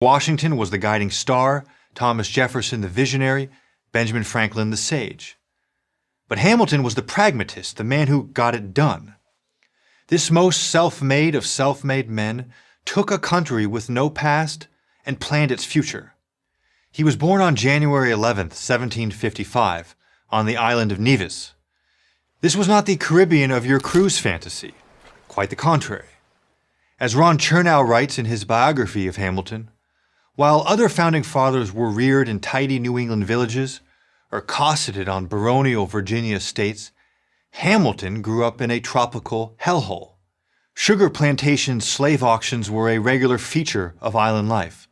Washington was the guiding star, Thomas Jefferson the visionary, Benjamin Franklin the sage. But Hamilton was the pragmatist, the man who got it done. This most self-made of self-made men took a country with no past and planned its future. He was born on January 11th, 1755, on the island of Nevis. This was not the Caribbean of your cruise fantasy, quite the contrary. As Ron Chernow writes in his biography of Hamilton, while other founding fathers were reared in tidy New England villages or cosseted on baronial Virginia estates, Hamilton grew up in a tropical hellhole. Sugar plantation slave auctions were a regular feature of island life.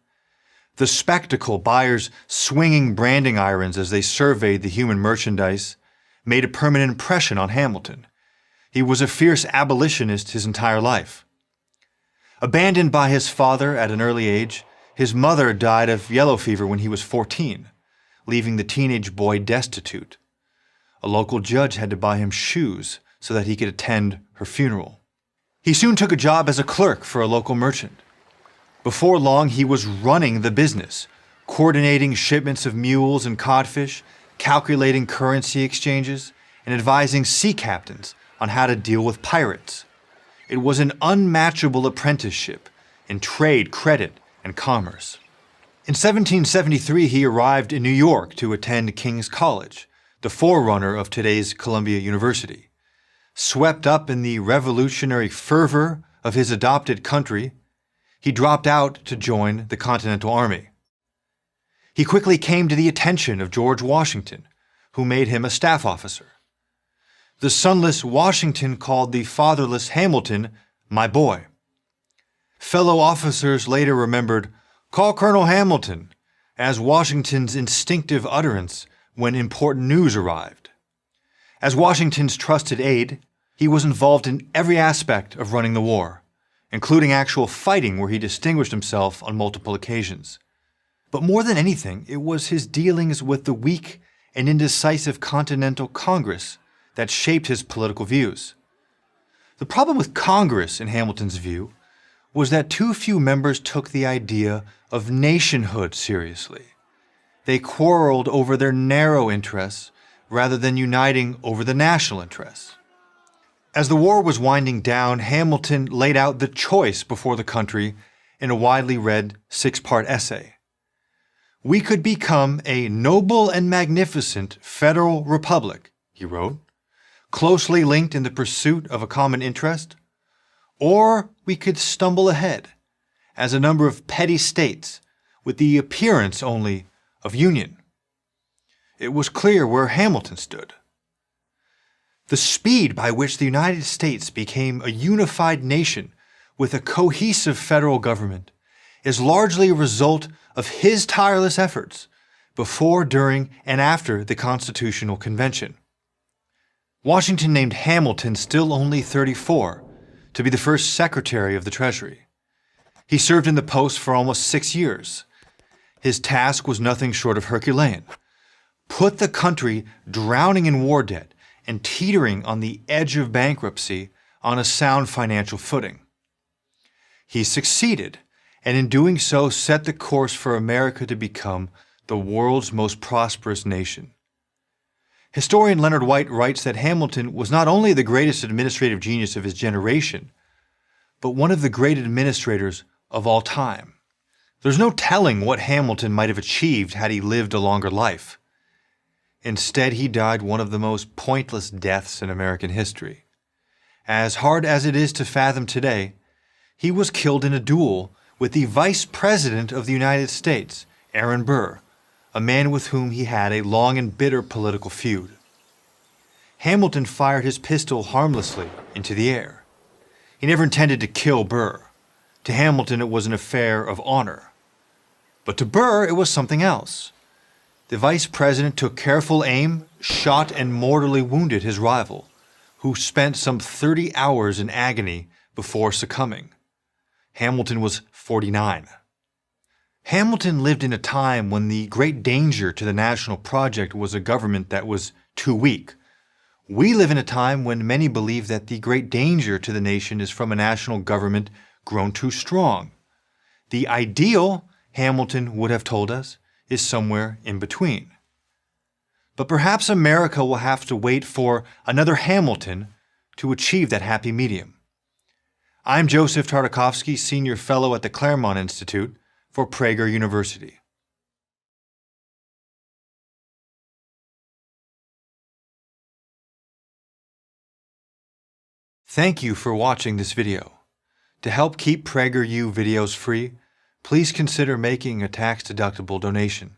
The spectacle, buyers swinging branding irons as they surveyed the human merchandise, made a permanent impression on Hamilton. He was a fierce abolitionist his entire life. Abandoned by his father at an early age, his mother died of yellow fever when he was 14, leaving the teenage boy destitute. A local judge had to buy him shoes so that he could attend her funeral. He soon took a job as a clerk for a local merchant. Before long, he was running the business, coordinating shipments of mules and codfish, calculating currency exchanges, and advising sea captains on how to deal with pirates. It was an unmatchable apprenticeship in trade, credit, and commerce. In 1773, he arrived in New York to attend King's College, the forerunner of today's Columbia University. Swept up in the revolutionary fervor of his adopted country, he dropped out to join the Continental Army. He quickly came to the attention of George Washington, who made him a staff officer. The sonless Washington called the fatherless Hamilton, "my boy." Fellow officers later remembered, "Call Colonel Hamilton," as Washington's instinctive utterance when important news arrived. As Washington's trusted aide, he was involved in every aspect of running the war, including actual fighting where he distinguished himself on multiple occasions. But more than anything, it was his dealings with the weak and indecisive Continental Congress that shaped his political views. The problem with Congress, in Hamilton's view, was that too few members took the idea of nationhood seriously. They quarreled over their narrow interests rather than uniting over the national interests. As the war was winding down, Hamilton laid out the choice before the country in a widely read 6-part essay. "We could become a noble and magnificent federal republic," he wrote, "closely linked in the pursuit of a common interest, or we could stumble ahead as a number of petty states with the appearance only of union." It was clear where Hamilton stood. The speed by which the United States became a unified nation with a cohesive federal government is largely a result of his tireless efforts before, during, and after the Constitutional Convention. Washington named Hamilton, still only 34, to be the first Secretary of the Treasury. He served in the post for almost 6 years. His task was nothing short of Herculean: put the country drowning in war debt and teetering on the edge of bankruptcy on a sound financial footing. He succeeded, and in doing so set the course for America to become the world's most prosperous nation. Historian Leonard White writes that Hamilton was not only the greatest administrative genius of his generation, but one of the great administrators of all time. There's no telling what Hamilton might have achieved had he lived a longer life. Instead, he died one of the most pointless deaths in American history. As hard as it is to fathom today, he was killed in a duel with the Vice President of the United States, Aaron Burr, a man with whom he had a long and bitter political feud. Hamilton fired his pistol harmlessly into the air. He never intended to kill Burr. To Hamilton, it was an affair of honor. But to Burr, it was something else. The vice president took careful aim, shot and mortally wounded his rival, who spent some 30 hours in agony before succumbing. Hamilton was 49. Hamilton lived in a time when the great danger to the national project was a government that was too weak. We live in a time when many believe that the great danger to the nation is from a national government grown too strong. The ideal, Hamilton would have told us, is somewhere in between. But perhaps America will have to wait for another Hamilton to achieve that happy medium. I'm Joseph Tartakovsky, Senior Fellow at the Claremont Institute for Prager University. Thank you for watching this video. To help keep PragerU videos free, please consider making a tax-deductible donation.